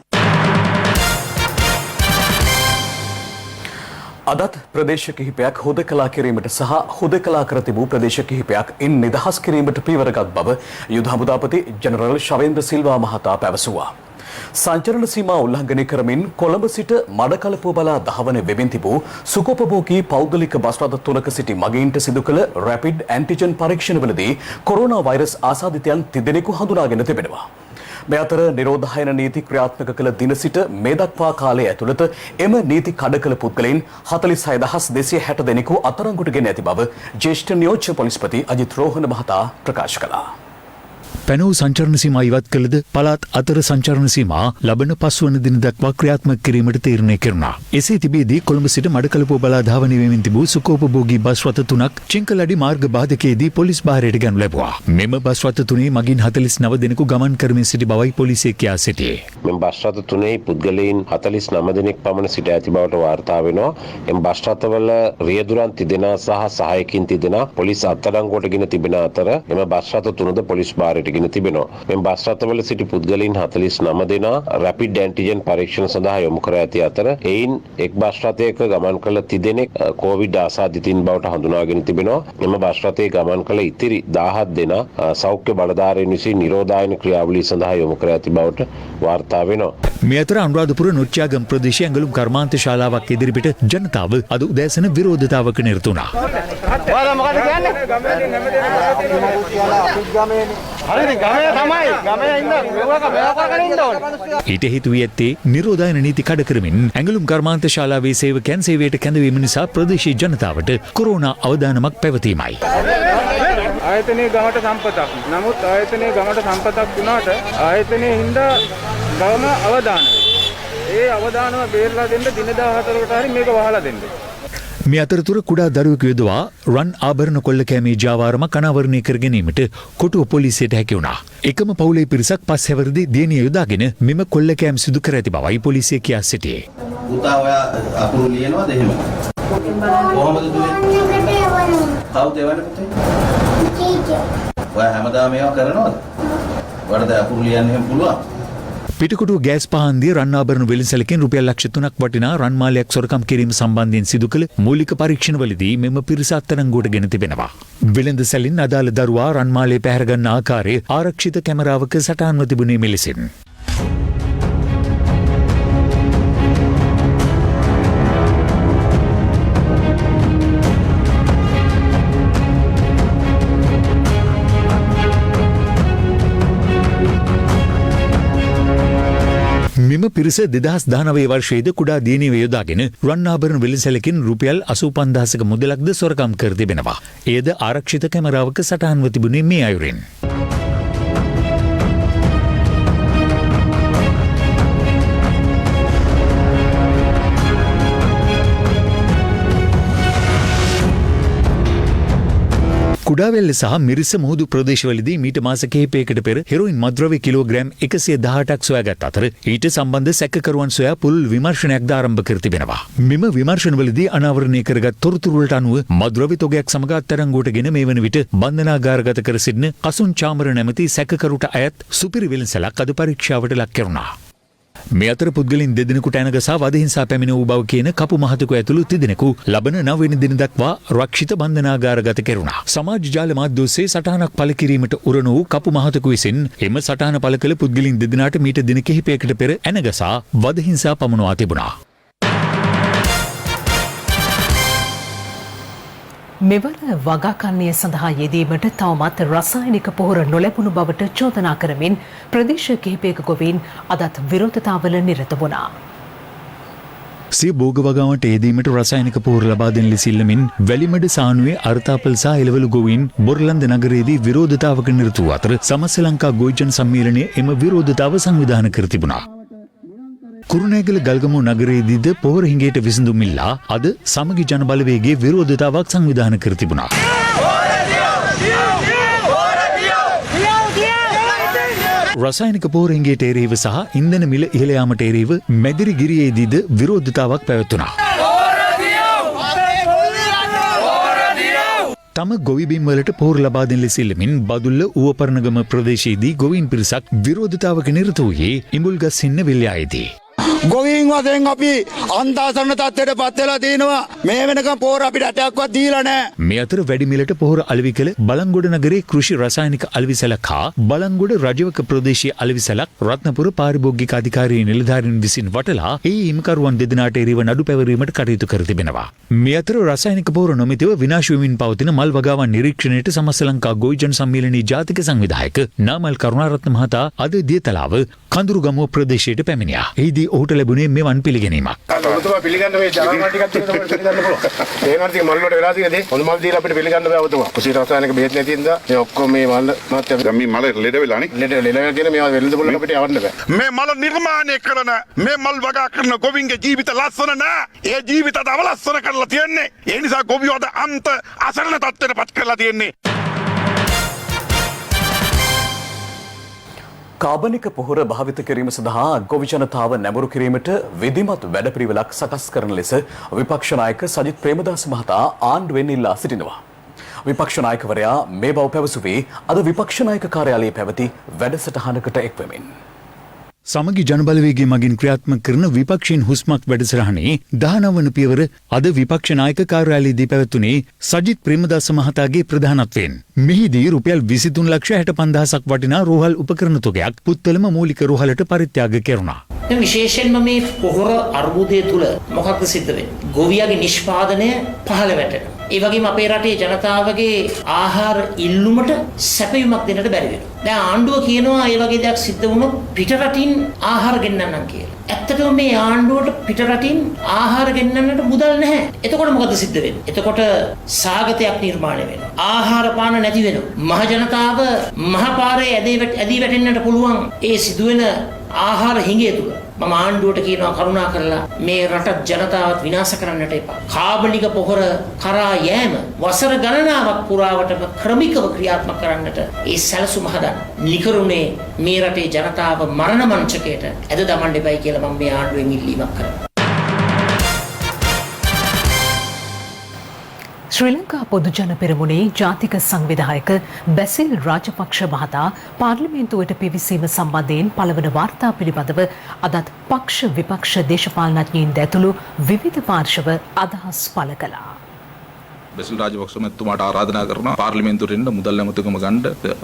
අදත් ප්‍රදේශ කිහිපයක් හුදකලා කිරීමට සහ හුදකලා කර තිබූ ප්‍රදේශ කිහිපයක් ඉන් නිදහස් කිරීමට පියවරගත් බව යුද හමුදාපති ජනරල් ශවේන්ද්‍ර සිල්වා මහතා පැවසුවා. සංචරණ සීමා උල්ලංඝනය කරමින් කොළඹ සිට මඩකලපුව බලා දහවන වෙමින් තිබූ සුකෝපභෝගී පෞද්ගලික බස් රථ තුනක සිටි මගීන්ට සිදු කළ රැපිඩ් ඇන්ටිජන් පරීක්ෂණවලදී කොරෝනා වෛරස් ආසාදිතයන් 3 දෙනෙකු හඳුනාගෙන තිබෙනවා. මේ අතර නිරෝධායන නීති ක්‍රියාත්මක කළ දින සිට මේ දක්වා කාලය ඇතුළත එම නීති කඩ කළ පුද්ගලයන් 46260 දෙනෙකු අත්අඩංගුවට ගෙන ඇති බව ජ්‍යෙෂ්ඨ නියෝජ්‍ය පොලිස්පති අජිත් රෝහණ මහතා ප්‍රකාශ කළා. පැනූ සංචරණ සීමා ඉවත් කළද පළාත් අතර සංචරණ සීමා ලබන 5 වන දින දක්වා ක්‍රියාත්මක කිරීමට තීරණය කෙරුණා. එසේ තිබෙදී කොළඹ සිට මඩකලපුව බලා ධාවනය වෙමින් තිබූ සුකෝපභෝගී බස් රථ 3ක් චිංකලඩි මාර්ග බාධකයේදී පොලිස් භාරයට ගනු ලැබුවා. මෙම බස් රථ 3 මගින් 49 දෙනෙකු ගමන් කරමින් සිටි බවයි පොලිසිය කියා සිටියේ. මෙම බස් රථ 3 පුද්ගලයන් 49 දෙනෙක් පමණ සිට ඇති බවට වාර්තා වෙනවා. එම බස් රථවල රියදුරන් තිදෙනා සහ සහායකින් තිදෙනා පොලිස් අත්අඩංගුවට ගෙන තිබෙන අතර එම බස් රථ 3ද පොලිස් භාරයට ගෙන තිබෙනවා. මෙම බස් රථවල සිටි පුද්ගලයන් 49 දෙනා රැපිඩ් ඇන්ටිජන් පරීක්ෂණ සඳහා යොමු කර ඇති අතර එයින් එක් බස් රථයක ගමන් කළ 30 දෙනෙක් කොවිඩ් ආසාදිතින් බවට හඳුනාගෙන තිබෙනවා. මෙම බස් රථයේ ගමන් කළ ඉතිරි 17 දෙනා සෞඛ්‍ය බලධාරීන් විසින් නිරෝධායන ක්‍රියාවලිය සඳහා යොමු කර ඇති බවට වාර්තා වෙනවා. මේ අතර අනුරාධපුර නොච්චාගම් ප්‍රදේශයේ ඇඟලුම් කර්මාන්ත ශාලාවක් ඉදිරිපිට ජනතාව අද උදෑසන විරෝධතාවක නිරත වුණා. ඔයාලා මොකද කියන්නේ? හරිනේ ගමේ තමයි. ගමේ ඉන්න මෙවක කරගෙන ඉන්න ඕනේ. ඊට හේතු වී ඇත්තේ නිරෝධායන නීති කඩ කරමින් ඇඟලුම් කර්මාන්ත ශාලාවේ සේවකයන් සේවයට කැඳවීම නිසා ප්‍රදේශීය ජනතාවට කොරෝනා අවදානමක් පැවතීමයි. ආයතනයේ ගමට සම්පතක්. නමුත් ආයතනයේ ගමට සම්පතක් වුණාට ආයතනයේ හින්දා ගම අවදාන ඒ අවදානම බේරලා දෙන්න දින 14කට හරි මේක වහලා දෙන්න. මේ අතරතුර කුඩා දරුවෙකු යොදවා රන් ආභරණ කොල්ල කෑමේ ජාවාරමක් අනාවරණය කර ගැනීමට කොටුව පොලිසියට හැකි වුණා. එකම පවුලේ පිරිසක් පස් හැවිරිදි දියණිය යොදාගෙන මෙම කොල්ල කෑම සිදු කර ඇති බවයි පොලිසිය කියා සිටියේ. පුතා ඔයා අකුරු ලියනවද එහෙම? කොහොමද දුවේ? කවුද එවන්නේ පුතේ? ටීචර්. ඔයා හැමදාම මේවා කරනවද? ඔයාලට අකුරු ලියන්න එහෙම පුළුවන්? පිටකොටුව ගෑස් පහන්දිය රන්ආභරණ වෙළඳසැලකින් රුපියල් ලක්ෂ 3ක් වටිනා රන් මාලයක් සොරකම් කිරීම සම්බන්ධයෙන් සිදු කළ මූලික පරීක්ෂණවලදී මෙම පිරිස අත්අඩංගුවට ගෙන තිබෙනවා. වෙළඳසැලින් අදාළ දරුවා රන් මාලය පැහැර ගන්න ආකාරය ආරක්ෂිත කැමරාවක සටහන්ව තිබුණේ මෙලෙසින්. මෙම පිරිස 2019 වර්ෂයේද කුඩා දියණිය යොදාගෙන රන් ආභරණ වෙළඳසැලකින් රුපියල් 85000ක මුදලක්ද සොරකම් කර තිබෙනවා. එයද ආරක්ෂිත කැමරාවක සටහන්ව තිබුණේ මේ අයුරින්. කුඩාවෙල්ල සහ මිරිස මුහුදු ප්‍රදේශවලදී මීට මාස කිහිපයකට පෙර හෙරොයින් මද්‍රව්‍ය කිලෝග්‍රෑම් 118ක් සොයාගත් අතර ඊට සම්බන්ධ සැකකරුවන් සොයා පුළුල් විමර්ශනයක්ද ආරම්භ කර තිබෙනවා. මෙම විමර්ශනවලදී අනාවරණය කරගත් තොරතුරු වලට අනුව මද්‍රව්‍ය තොගයක් සමග අත්අඩංගුවටගෙන මේ වන විට බන්ධනාගාරගත කර සිටින කසුන් චාමර නැමැති සැකකරුට අයත් සුපිරි වෙළඳසැලක් අද පරීක්ෂාවට ලක් කෙරුණා. මේ අතර පුද්ගලයන් දෙදෙනෙකුට ඇනගසා වදහිංසා පැමිණ වූ බව කියන කපු මහතෙකු ඇතුළු තිදෙනෙකු ලබන 9 වෙනි දින දක්වා රක්ෂිත බන්ධනාගාරගත කෙරුණා. සමාජ ජාල මාධ්‍ය ඔස්සේ සටහනක් පළ කිරීමට උරණ වූ කපු මහතෙකු විසින් එම සටහන පළ කළ පුද්ගලයන් දෙදෙනාට මීට දින කිහිපයකට පෙර ඇනගසා වදහිංසා පමුණවා තිබුණා. මෙවර වගාකරණය සඳහා යෙදීමට තවමත් රසායනික පොහොර නොලැබුණු බවට චෝදනා කරමින් ප්‍රදේශ කිහිපයක ගොවීන් අදත් විරෝධතාවල නිරත වුණා. සිය භෝග වගාවට යෙදීමට රසායනික පොහොර ලබා දෙන ලෙස ඉල්ලමින් වැලිමඩ සානුවේ අර්තාපල් සහ එළවලු ගොවීන් බොරලන්ද නගරයේදී විරෝධතාවක නිරත වූ අතර සමස්ත ලංකා ගොවිජන සම්මේලනය එම විරෝධතාව සංවිධානය කර තිබුණා. කුරුණෑගල ගල්ගමු නගරයේදීද පොහොර හිඟයට විසඳුම් ඉල්ලා අද සමගි ජන බලවේගයේ විරෝධතාවක් සංවිධානය කර තිබුණා. රසායනික පොහොර හිඟයට එරෙහිව සහ ඉන්ධන මිල ඉහළ යාමට එරෙහිව මැදිරිගිරියේදීද විරෝධතාවක් පැවැත්වුණා. තම ගොවිබිම් වලට පොහොර ලබා දෙන ලෙස ඉල්ලමින් බදුල්ල ඌවපරණගම ප්‍රදේශයේදී ගොවීන් පිරිසක් විරෝධතාවක නිරත වූයේ ඉඹුල්ගස් හින්න විල්යායේදී. ගොවීන් වශයෙන් අපි අන්තාසන්න තත්ත්වයට පත් වෙලා තිනවා. මේ වෙනකම් පොහොර අපිට අටයක්වත් දීලා නැහැ. මේ අතර වැඩි මිලට පොහොර අලෙවි කළ බලංගොඩ නගරයේ කෘෂි රසායනික අලෙවිසැලක් හා බලංගොඩ රජවක ප්‍රදේශීය අලෙවිසැලක් රත්නපුර පාරිභෝගික අධිකාරියේ නිලධාරීන් විසින් වටලා ඒ හිමිකරුවන් දෙදෙනාට එරෙහිව නඩු පැවරීමට කටයුතු කර තිබෙනවා. මේ අතර රසායනික පොහොර නොමැතිව විනාශ වෙමින් පවතින මල් වගාවන් නිරීක්ෂණයට සමස්ත ලංකා ගොවිජන සම්මේලනයේ ජාතික සංවිධායක නාමල් කරුණාරත්න මහතා අද දියතලාව කඳුරුගමුව ප්‍රදේශයට පැමිණියා. එහිදී ඔහුට ලැබුණේ මෙවන් පිළිගැනීමක්. ඔබතුමා පිළිගන්න මේ ජනගහන ටිකක් තියෙනවා පිළිගන්න පුළුවන්. මේ මාර්තික මල් වලට වෙලා තියෙන්නේ හොඳ මල් දීලා අපිට පිළිගන්න බෑ ඔබතුමා. කුසී රසායනික බෙහෙත් නැති හින්දා මේ ඔක්කොම මේ මල් මාත්‍ය දැන් මේ මල ලෙඩ වෙලානේ. ලෙඩ කියන මේවා වෙළඳ පොළට අපිට යවන්න බෑ. මේ මල නිර්මාණය කරන මේ මල් වගා කරන ගොවින්ගේ ජීවිත ලස්සන නෑ. ඒ ජීවිතය අවලස්සන කරලා තියෙන්නේ. ඒ නිසා ගොවියෝ අද අන්ත අසරණ තත්ත්වයට පත් කරලා තියෙන්නේ. කාබනික පොහොර භාවිත කිරීම සඳහා ගොවි ජනතාව නැඹුරු කිරීමට විධිමත් වැඩපිළිවෙලක් සකස් කරන ලෙස විපක්ෂ නායක සජිත් ප්‍රේමදාස මහතා ආණ්ඩුවෙන් ඉල්ලා සිටිනවා. විපක්ෂ නායකවරයා මේ බව පැවසුවේ අද විපක්ෂ නායක කාර්යාලයේ පැවති වැඩසටහනකට එක්වෙමින්. සමගි ජනබලවේගයේ මගින් ක්‍රියාත්මක කරන විපක්ෂීන් හුස්මක් වැඩසටහනේ 19 වන පියවර අද විපක්ෂ නායක කාර්යාලයේදී පැවැත්වුණේ සජිත් ප්‍රේමදාස මහතාගේ ප්‍රධානත්වයෙන්. මෙහිදී රුපියල් 23,65,000ක් වටිනා රෝහල් උපකරණ තොගයක් පුත්තලම මූලික රෝහලට පරිත්‍යාග කෙරුණා. විශේෂයෙන්ම මේ පොහොර අර්බුදය තුල මොකක්ද සිද්ධ වෙන්නේ? ගොවියාගේ නිෂ්පාදනය පහළ වැටෙනවා. ඒ වගේම අපේ රටේ ජනතාවගේ ආහාර ඉල්ලුමට සැපයුමක් දෙන්නට බැරි වෙනවා. දැන් ආණ්ඩුව කියනවා ඒ වගේ දෙයක් සිද්ධ වුණොත් පිටරටින් ආහාර ගෙන්නන්නම් කියලා. ඇත්තටම මේ ආණ්ඩුවට පිටරටින් ආහාර ගෙන්නන්නට මුදල් නැහැ. එතකොට මොකද සිද්ධ වෙන්නේ? එතකොට සාගතයක් නිර්මාණය වෙනවා. ආහාර පාන නැති වෙනවා. මහ ජනතාව මහ පාරේ ඇදී වැටෙන්නට පුළුවන් ඒ සිදුවෙන ආහාර හිඟය තුල. මම ආණ්ඩුවට කියනවා කරුණා කරලා මේ රට ජනතාවත් විනාශ කරන්නට එපා. කාබනික පොහොර කරා යෑම වසර ගණනාවක් පුරාවටම ක්‍රමිකව ක්‍රියාත්මක කරන්නට ඒ සැලසුම හදන්න. නිකරුණේ මේ රටේ ජනතාව මරණ මංචකයට ඇද දමන්න එපයි කියලා මම මේ ආණ්ඩුවෙන් ඉල්ලීමක් කරනවා. ශ්‍රී ලංකා පොදුජන පෙරමුණේ ජාතික සංවිධායක බැසිල් රාජපක්ෂ මහතා පාර්ලිමේන්තුවට පිවිසීම සම්බන්ධයෙන් පළවන වාර්තා පිළිබඳව අදත් පක්ෂ විපක්ෂ දේශපාලනඥයින් ඇතුළු විවිධ පාර්ශව අදහස් පළ කළා. බැසිල් රාජපක්ෂ මහත්මයාට ආරාධනා කරනවා පාර්ලිමේන්තුවට එන්න මුදල් ඇමතුකම ගන්න.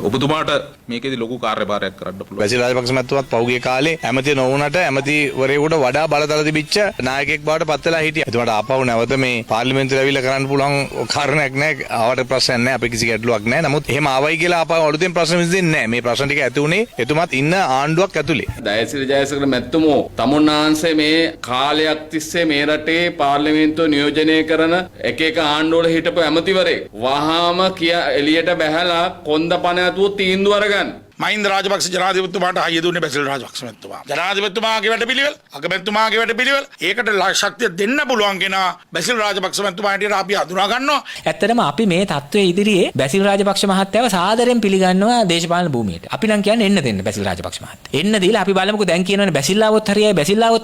ඔබතුමාට මේකේදී ලොකු කාර්යභාරයක් කරන්න පුළුවන්. බැසිල් රාජපක්ෂ මහත්මයාත් පෞගේ කාලේ ඇමති නොවුනට ඇමතිවරයෙකුට වඩා බලතල තිබිච්ච නායකයෙක් බවට පත් වෙලා හිටියා. එතුමාට ආපහු නැවත මේ පාර්ලිමේන්තුවට ඇවිල්ලා කරන්න පුළුවන් කාරණයක් නැහැ. ආවට ප්‍රශ්නයක් නැහැ. අපේ කිසි ගැටලුවක් නැහැ. නමුත් එහෙම ආවයි කියලා ආපහු අලුතෙන් ප්‍රශ්න විසඳෙන්නේ නැහැ. මේ ප්‍රශ්න ටික ඇති උනේ එතුමාත් ඉන්න ආණ්ඩුවක් ඇතුලේ. දයසිරි ජයසේකර මැතිතුමෝ තමුන්නාන්සේ මේ කාලයක් තිස්සේ මේ රටේ පාර්ලිමේන්තුව නියෝජනය කරන එක එක ආණ්ඩුවල හිටපු ඇමතිවරේ වහාම එළියට බැහැලා කොන්ද පණ ඇතුව තීන්දුව අරගන්න. මහින්ද රාජපක්ෂ ජනාධිපතිතුමාට හයිය දුන්නේ බැසිල් රාජපක්ෂ මැතිතුමා. ජනාධිපතිතුමාගේ වැඩපිළිවෙල, අගමැතිතුමාගේ වැඩපිළිවෙල ඒකට ශක්තිය දෙන්න පුළුවන් කෙනා බැසිල් රාජපක්ෂ මැතිතුමා හැටියට අපි හඳුනා ගන්නවා. ඇත්තටම අපි මේ තත්ත්වයේ ඉදිරියේ බැසිල් රාජපක්ෂ මහත්තයාව සාදරයෙන් පිළිගන්නවා දේශපාලන භූමියට. අපි නම් කියන්නේ එන්න දෙන්න බැසිල් රාජපක්ෂ මහත්තයා. එන්න දීලා අපි බලමුකෝ දැන් කියනවනේ බැසිල්ලාවොත්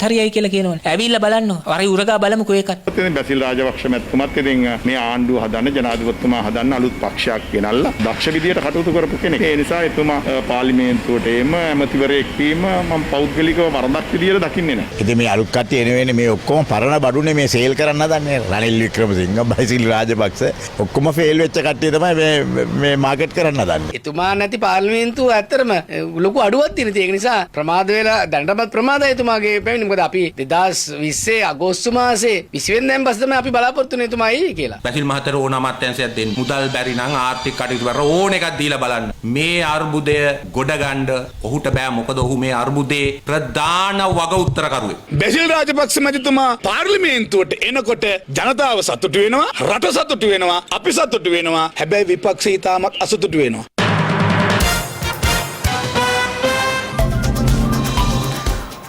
හරියයි කියලා කියනවනේ. ඇවිල්ලා බලන්න. වරි උරගා බලමුකෝ ඒකත්. ඉතින් බැසිල් රාජපක්ෂ මැතිතුමත් ඉතින් මේ ආණ්ඩුව හදන්න ජනාධිපතිතුමා හදන්න අලුත් පක්ෂයක් ගෙනල්ලා දක්ෂ විදියට කටයුතු කරපු කෙනෙක්. ඒ නිසා එතුමා පාර්ලිමේන්තුවට එම ඇමතිවරයෙක් වීම මම පෞද්ගලිකව වරදක් විදියට දකින්නේ නැහැ. ඉතින් මේ අලුත් කට්ටිය එනවෙන්නේ මේ ඔක්කොම පරණ බඩුනේ මේ සේල් කරන්න හදන්නේ. රනිල් වික්‍රමසිංහ, බැසිල් රාජපක්ෂ ඔක්කොම ෆේල් වෙච්ච කට්ටිය තමයි මේ මාකට් කරන්න හදන්නේ. එතුමා නැති පාර්ලිමේන්තුව ඇත්තටම ලොකු අඩුවක් තියෙන. ඒක නිසා ප්‍රමාද වෙලා දැනටමත් ප්‍රමාදයි එතුමාගේ පැමිණීම. මොකද අපි 2020 අගෝස්තු මාසේ 20 වෙනිදාන් පස්සේ තමයි අපි බලාපොරොත්තු වෙන්නේ එතුමා එයි කියලා. බැසිල් මහත්තයාට ඕන අමාත්‍යාංශයක් දෙන්න. මුදල් බැරි නම් ආර්ථික කටයුතු වල ඕන එකක් දීලා බලන්න. මේ අර්බුදය ගොඩ ගන්න ඔහුට බෑ. මොකද ඔහු මේ අර්බුදේ ප්‍රධාන වග උත්තරකරුවෙක්. බැසිල් රාජපක්ෂ මැතිතුමා පාර්ලිමේන්තුවට එනකොට ජනතාව සතුටු වෙනවා, රට සතුටු වෙනවා, අපි සතුටු වෙනවා. හැබැයි විපක්ෂය තාමත් අසතුටු වෙනවා.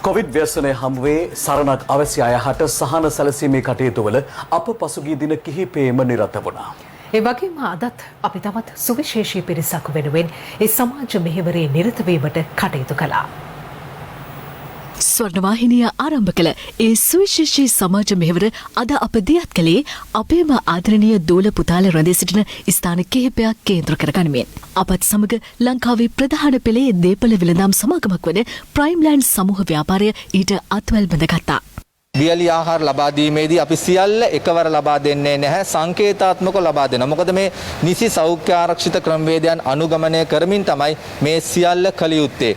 කොවිඩ් ව්‍යසනය හමුවේ සරණක් අවශ්‍ය අය හට සහන සැලසීමේ කටයුතු වල අප පසුගිය දින කිහිපෙම නිරත වුණා. ඒ වගේම අදත් අපි තවත් සුවිශේෂී පිරිසක් වෙනුවෙන් ඒ සමාජ මෙහෙවරේ නිරත වීමට කටයුතු කළා. ස්වර්ණවාහිනිය ආරම්භ කළ ඒ සුවිශේෂී සමාජ මෙහෙවර අද අප දියත් කළේ අපේම ආදරණීය දූල පුතාල රැඳී සිටින ස්ථාන කිහිපයක් කේන්ද්‍ර කරගනිමින්. අපත් සමග ලංකාවේ ප්‍රධාන පෙළේ දේපළ විලඳාම් සමාගමක් වන ප්‍රයිම්ලෑන්ඩ් සමූහ ව්‍යාපාරය ඊට අත්වැල් බඳගත්තා. දියලි ආහාර ලබා දීමේදී අපි සියල්ල එකවර ලබා දෙන්නේ නැහැ, සංකේතාත්මකව ලබා දෙනවා. මොකද මේ නිසි සෞඛ්‍ය ආරක්ෂිත ක්‍රමවේදයන් අනුගමනය කරමින් තමයි මේ සියල්ල කළ යුත්තේ.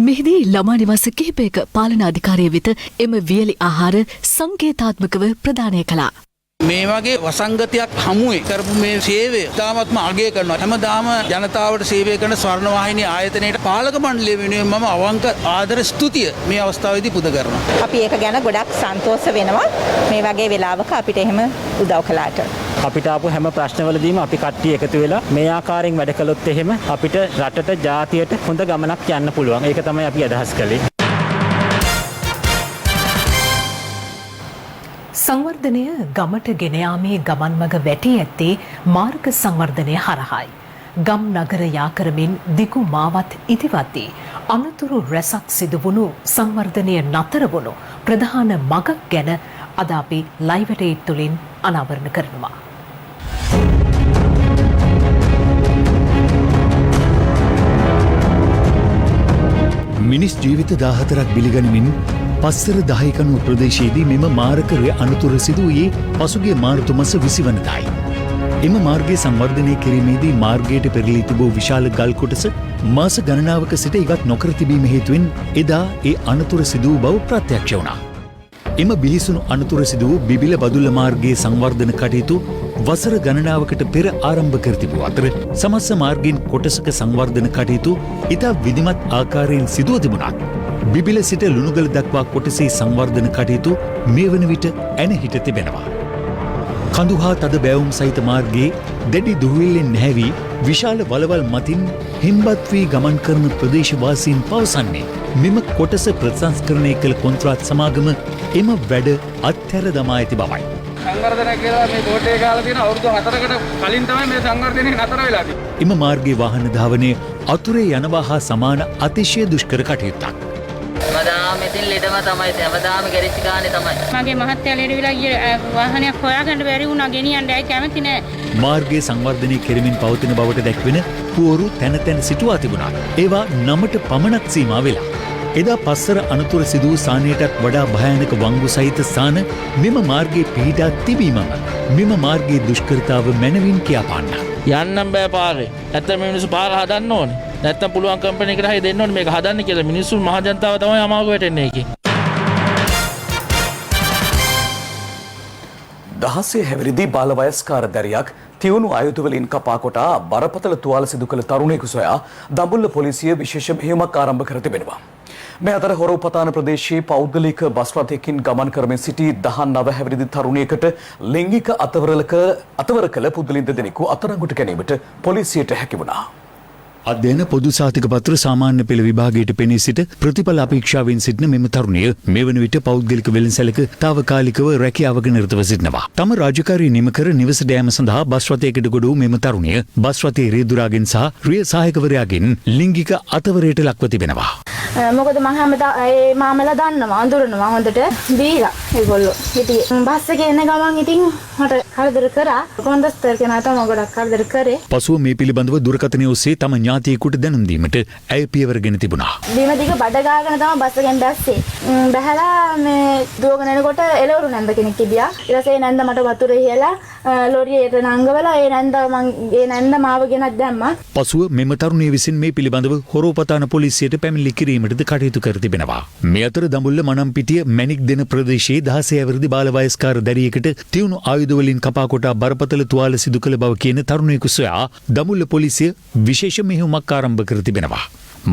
මෙහිදී ළමා නිවාස කිහිපයක පාලන අධිකාරිය වෙත එම වියලි ආහාර සංකේතාත්මකව ප්‍රදානය කළා. මේ වගේ වසංගතයක් හමුවේ කරපු මේ සේවය තාමත්ම අගය කරනවා. හැමදාම ජනතාවට සේවය කරන ස්වර්ණවාහිනී ආයතනයේ පාලක මණ්ඩලය වෙනුවෙන් මම අවංක ආදර ස්තුතිය මේ අවස්ථාවේදී පුද කරනවා. අපි ඒක ගැන ගොඩක් සන්තෝෂ වෙනවා මේ වගේ වෙලාවක අපිට එහෙම උදව් කළාට. අපිට ආපු හැම ප්‍රශ්නවලදීම අපි කට්ටිය එකතු වෙලා මේ ආකාරයෙන් වැඩ කළොත් එහෙම අපිට රටට ජාතියට හොඳ ගමනක් යන්න පුළුවන්. ඒක තමයි අපි අදහස් කළේ. සංවර්ධනය ගමට ගෙන යාමේ ගමන් මඟ වැටී ඇත්තේ මාර්ග සංවර්ධනය හරහායි. ගම් නගර යා කරමින් දිගු මාවත් ඉදිවද්දී අනතුරු රැසක් සිදු වුණු සංවර්ධනය නතර වුණු ප්‍රධාන මඟක් ගැන අද අපි ලයිව් එට් තුලින් අනාවරණ කරනවා. මිනිස් ජීවිත 14ක් බිලිගනිමින් පස්සර 10කණුව ප්‍රදේශයේදී මෙම මාරකරය අනතුර සිදු වූයේ පසුගිය මාර්තු මාස 20 වනදායි. එම මාර්ගය සංවර්ධනය කිරීමේදී මාර්ගයට පෙරළී තිබූ විශාල ගල් කොටස මාස ගණනාවක සිට ඉවත් නොකර තිබීම හේතුවෙන් එදා ඒ අනතුර සිදු වූ බව ප්‍රත්‍යක්ෂ වුණා. එම බිහිසුණු අනතුර සිදු වූ බිබිල බදුල්ල මාර්ගයේ සංවර්ධන කටයුතු වසර ගණනාවකට පෙර ආරම්භ කර තිබූ අතර සමස්ත මාර්ගයෙන් කොටසක සංවර්ධන කටයුතු ඉතා විධිමත් ආකාරයෙන් සිදුව තිබුණත් බිබිල සිට ලුණුගල දක්වා කොටසේ සංවර්ධන කටයුතු මේ වන විට ඇන හිට තිබෙනවා. කඳු හා තද බැවුම් සහිත මාර්ගයේ දැඩි දුහවිල්ලෙන් නැහැවී විශාල වලවල් මතින් හිම්බත් වී ගමන් කරන ප්‍රදේශවාසීන් පවසන්නේ මෙම කොටස ප්‍රසංස්කරණය කළ කොන්ත්‍රාත් සමාගම එම වැඩ අත්හැර දමා ඇති බවයි. සංවර්ධනය කියලා මේ බෝඩ් එක ගහලා තියෙන අවුරුදු 4කට කලින් තමයි මේ සංවර්ධනය නතර වෙලා තියෙන්නේ. එම මාර්ගයේ වාහන ධාවනය අතුරේ යනවා හා සමාන අතිශය දුෂ්කර කටයුත්තක්. හැමදාම ඉතින් ලෙඩම තමයි. හැමදාම ගෙරිච්ච ගානේ තමයි. මගේ මහත්තයා ලෙඩ වෙලා ගිය වාහනයක් හොයාගන්න බැරි වුණා. ගෙනියන්න ඇයි කැමති නෑ. මාර්ගයේ සංවර්ධනය කෙරෙමින් පවතින බවට දැක්වෙන පුවරු තැන තැන සිටුවා තිබුණා. ඒවා නමට පමණක් සීමා වෙලා. එදා පස්සර අනතුර සිදු වූ ස්ථානයටත් වඩා භයානක වංගු සහිත ස්ථාන මෙම මාර්ගයේ පිහිටා තිබීමම මෙම මාර්ගයේ දුෂ්කරතාව මැනවින් කියා පාන්නා. යන්නම් බෑ පාරේ. නැත්නම් මේ මිනිස්සු පාර හදන්න ඕනේ. නැත්නම් පුළුවන් කම්පැනි එකට හරි දෙන්න ඕනේ මේක හදන්න කියලා. මිනිස්සු මහ ජනතාව තමයි අමාරු වෙටෙන්නේ ඒකේ. දහසේ හැවිරිදි බාල වයස්කාර දැරියක් තියුණු ආයුධවලින් කපා කොටා බරපතල තුවාල සිදු කළ තරුණයෙකු සොයා දඹුල්ල පොලිසිය විශේෂ මෙහෙයුමක් ආරම්භ කර තිබෙනවා. මේ අතර හොරෝපතාන ප්‍රදේශයේ පෞද්ගලික බස් රථයකින් ගමන් කරමින් සිටි 19 හැවිරිදි තරුණියකට ලිංගික අතවර කළ පුද්ගලයන් දෙදෙනෙකු අත්අඩංගුවට ගැනීමට පොලිසියට හැකි වුණා. අධ්‍යයන පොදු සාතික පත්‍ර සාමාන්‍ය පෙළ විභාගයට පෙනී සිට ප්‍රතිඵල අපේක්ෂාවෙන් සිටින මෙම තරුණිය මේ වන විට පෞද්ගලික වෙළඳසැලක తాවකාලිකව රැකියාවක නිරතව සිටිනවා. තම රාජකාරී නිම කර නිවසට යාම සඳහා බස් රථයකට ගොඩ වූ මෙම තරුණිය බස් රථයේ රියදුරාගෙන් සහ රිය සහායකවරයාගෙන් ලිංගික අතවරයට ලක්ව තිබෙනවා. මොකද මම හැමදා ඒ මාමලා දන්නවා අඳුරනවා හොඳට බීලා ඒගොල්ලෝ හිටියේ බස් එකේ එන ගමන් ඉතින් මට කරදර කරා කොන්දස්තර කෙනා තමයි ගොඩක් කරදර කරේ. පසුව මේ පිළිබඳව දුරකථනය ඔස්සේ තම ඥාතියෙකුට දැනුම් දීමට ඇය පියවරගෙන තිබුණා. බීම දිග බඩ ගාගෙන තමයි බස් එකෙන් බැස්සේ. බහැලා මේ දුවගෙන එනකොට එළවලු නැන්ද කෙනෙක් තිබියා. ඊට පස්සේ නැන්ද මට වතුරේ හියලා ලොරියට නංගවලා ඒ නැන්ද මාව ගෙනත් දැම්මා. පසුව මෙම තරුණිය විසින් මේ පිළිබඳව හොරෝපතාන පොලිසියට පැමිණිලි කිරීමටද කටයුතු කර තිබෙනවා. මේ අතර දඹුල්ල මනම්පිටිය මැණික් දෙන ප්‍රදේශයේ 16 වසරේ බාල වයස්කාර දැරියකට තියුණු ආයුධ වලින් කපා කොටා බරපතල තුවාල සිදු කළ බව කියන තරුණයෙකු සොයා දඹුල්ල පොලිසිය විශේෂ මෙහෙයුමක් ආරම්භ කර තිබෙනවා.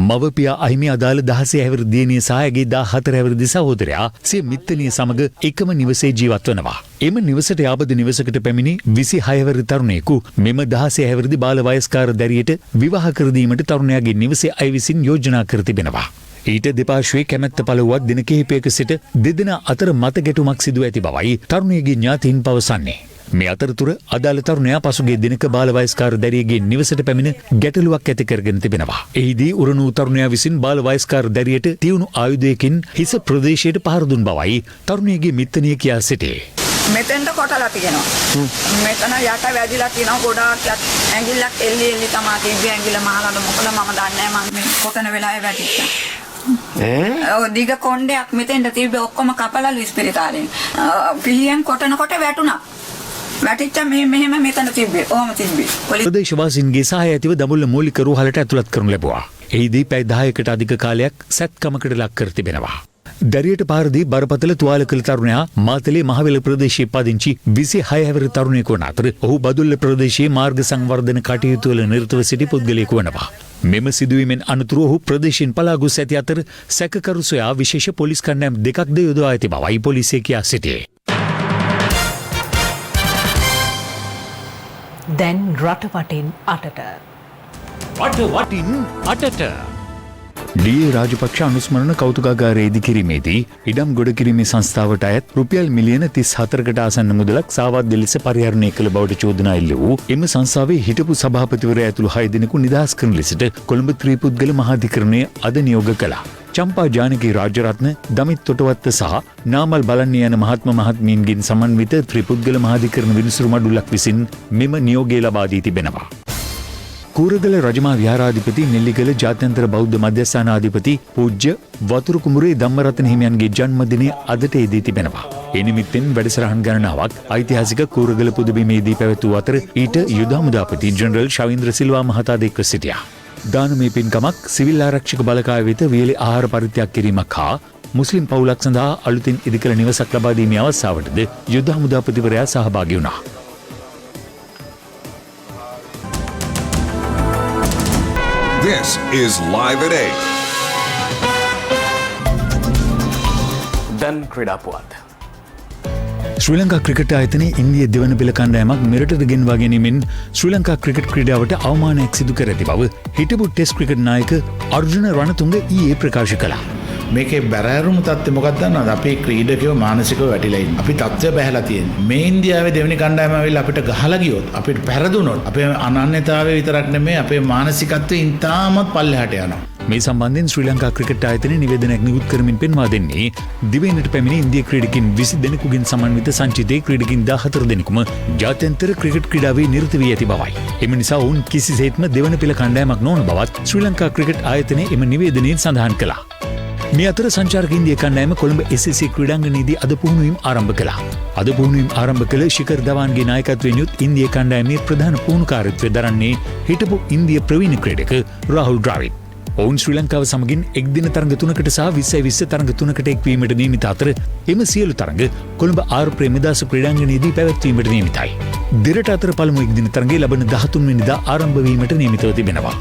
මවපියා අහිමි අදාළ 16 හැවිරි දියණිය සහ ඇගේ 14 හැවිරි සහෝදරයා සිය මිත්තණිය සමග එකම නිවසේ ජීවත් වනවා. එම නිවසට යාබද නිවසකට පැමිණි 26 හැවිරි තරුණයෙකු මෙම 16 හැවිරි බාල වයස්කාර දැරියට විවාහ කර දීමට තරුණයාගේ නිවසේ අය විසින් යෝජනා කර තිබෙනවා. ඊට දෙපාර්ශ්වයේ කැමැත්ත පළවුවත් දින කිහිපයක සිට දෙදෙනා අතර මත ගැටුමක් සිදු ඇති බවයි තරුණියගේ ඥාතීන් පවසන්නේ. මේ අතරතුර අදාළ තරුණයා පසුගිය දිනක බාල වයස්කාර දැරියගේ නිවසට පැමිණ ගැටලුවක් ඇති කරගෙන තිබෙනවා. එහිදී උරණු තරුණයා විසින් බාල වයස්කාර දැරියට තියුණු ආයුධයකින් හිස ප්‍රදේශයට පහර දුන් බවයි තරුණියගේ මිත්තණිය කියා සිටේ. මෙතෙන්ට කොටලා තියෙනවා. මෙතන යට වැදිලා තියෙනවා ගොඩාක් ඇඟිල්ලක් එල්ලි තමයි තිබ්බේ ඇඟිල්ල මහලඳ මොකද මම දන්නේ නැහැ මම කොතන වෙලාවේ වැටිච්චා. දිග කොණ්ඩයක් මෙතෙන්ට තිබ්බේ ඔක්කොම කපලාලු ඉස්පිරිතාලෙන්. පිහියෙන් කොටනකොට වැටුණා. වැටිච්ච මෙහෙම මෙතන තිබ්බේ. ඔහම තිබ්බේ. ප්‍රදේශවාසීන්ගේ සහාය ඇතිව දඹුල්ල මූලික රෝහලට ඇතුළත් කරනු ලැබුවා. එහිදී පැය 10කට අධික කාලයක් සැත්කමකට ලක් කර තිබෙනවා. දැරියට පාරදී බරපතල තුවාල කළ තරුණයා මාතලේ මහවෙල ප්‍රදේශයේ පදිංචි 26 හැවිරි තරුණයෙකු වන අතර ඔහු බදුල්ල ප්‍රදේශයේ මාර්ග සංවර්ධන කටයුතු වල නිරතව සිටි පුද්ගලයෙකු වනවා. මෙම සිදුවීමෙන් අනතුරුව ඔහු ප්‍රදේශයෙන් පලා ගොස් ඇති අතර සැකකරු සොයා විශේෂ පොලිස් කණ්ඩායම් දෙකක්ද යොදවා ඇති බවයි පොලිසිය කියා සිටියේ. දැන් රටවටින් අටට. රටවටින් අටට. ඩී රාජපක්ෂ අනුස්මරණ කෞතුකාගාරය ඉදිකිරීමේදී ඉඩම් ගොඩ කිරීමේ සංස්ථාවට අයත් රුපියල් මිලියන 34කට ආසන්න මුදලක් සාවද්‍ය ලෙස පරිහරණය කළ බවට චෝදනා එල්ල වූ එම සංස්ථාවේ හිටපු සභාපතිවරයා ඇතුළු 6 දෙනෙකු නිදහස් කරන ලෙසට කොළඹ ත්‍රිපුද්ගල මහාධිකරණය අද නියෝග කළා. චම්පා ජානකී රාජරත්න, දමිත් තොටවත්ත සහ නාමල් බලන්නේ යන මහත්ම මහත්මීන්ගෙන් සමන්විත ත්‍රිපුද්ගල මහාධිකරණ විනිසුරු මඩුල්ලක් විසින් මෙම නියෝගය ලබා දී තිබෙනවා. කූරගල රජමා විහාරාධිපති නෙල්ලිගල ජාත්‍යන්තර බෞද්ධ මධ්‍යස්ථානාධිපති පූජ්‍ය වතුරු කුඹුරේ ධම්මරත්න හිමියන්ගේ ජන්මදිනය අදට යෙදී තිබෙනවා. ඒ නිමිත්තෙන් වැඩසටහන් ගණනාවක් ඓතිහාසික කූරගල පුදබිමේදී පැවැත්වූ අතර ඊට යුද හමුදාපති ජෙනරල් ශවීන්ද්‍ර සිල්වා මහතා එක්ව සිටියා. දානමය පින්කමක් සිවිල් ආරක්ෂක බලකාය වෙත වියලි ආහාර පරිත්‍යාග කිරීමක් හා මුස්ලිම් පවුලක් සඳහා අලුතින් ඉදිකළ නිවසක් ලබා දීමේ අවස්ථාවටද යුද හමුදාපතිවරයා සහභාගී වුණා. This is Live at 8. දැන් ක්‍රීඩා පුවත්. ශ්‍රී ලංකා ක්‍රිකට් ආයතනයේ ඉන්දිය දෙවන පෙළ කණ්ඩායමක් මෙරටට ගෙන්වා ගැනීමෙන් ශ්‍රී ලංකා ක්‍රිකට් ක්‍රීඩාවට අවමානයක් සිදු කර ඇති බව හිටපු ටෙස්ට් ක්‍රිකට් නායක අර්ජුන රණතුංග ඊයේ ප්‍රකාශ කළා. මේකේ බැරෑරුම තත්ත්වය මොකක්ද දන්නවද? අපේ ක්‍රීඩකයෝ මානසිකව වැටිලා ඉන්නේ. අපි තත්ත්වය බහැලා තියෙන්නේ. මේ ඉන්දියාවේ දෙවෙනි කණ්ඩායම ආවිල්ලා අපිට ගහලා ගියොත්, අපිට පෙරදුනොත්, අපේ අනන්‍යතාවය විතරක් නෙමෙයි අපේ මානසිකත්වය ඉතාමත් පල්ලෙහාට යනවා. මේ සම්බන්ධයෙන් ශ්‍රී ලංකා ක්‍රිකට් ආයතනය නිවේදනයක් නිකුත් කරමින් පෙන්වා දෙන්නේ දිවයිනට පැමිණි ඉන්දිය ක්‍රීඩකින් 20 දෙනෙකුගෙන් සමන්විත සංචිතයේ ක්‍රීඩකින් 14 දෙනෙකුම ජාත්‍යන්තර ක්‍රිකට් ක්‍රීඩාවේ නිරත වී ඇති බවයි. එම නිසා ඔවුන් කිසිසේත්ම දෙවන පෙළ කණ්ඩායමක් නොවන බවත් ශ්‍රී ලංකා ක්‍රිකට් ආයතනය එම නිවේදනයෙන් සඳහන් කළා. මේ අතර සංචාරක ඉන්දිය කණ්ඩායම කොළඹ SSC ක්‍රීඩාංගණයේදී අද පුහුණුවීම් ආරම්භ කළා. අද පුහුණුවීම් ආරම්භ කළ ශිඛර් ධවාන්ගේ නායකත්වයෙන් යුත් ඉන්දිය කණ්ඩායමේ ප්‍රධාන පුහුණුකාරීත්වය දරන්නේ හිටපු ඉන්දිය ප්‍රවීණ ක්‍රීඩක රාහුල් ද්‍රාවිඩ්. ඔවුන් ශ්‍රී ලංකාව සමගින් එක්දින තරඟ 3කට සහ 20 තරඟ 3කට එක්වීමට නියමිත අතර එම සියලු තරඟ කොළඹ ආර් ප්‍රේමදාස ක්‍රීඩාංගණයේදී පැවැත්වීමට නියමිතයි. දෙරට අතර පළමු එක්දින තරඟය ලබන 13 වෙනිදා ආරම්භ වීමට නියමිතව තිබෙනවා.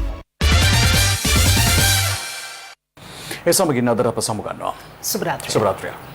ඒ සමගින් අද අප සමුගන්නවා. සුබ රාත්‍රියක්. සුබ රාත්‍රියක්.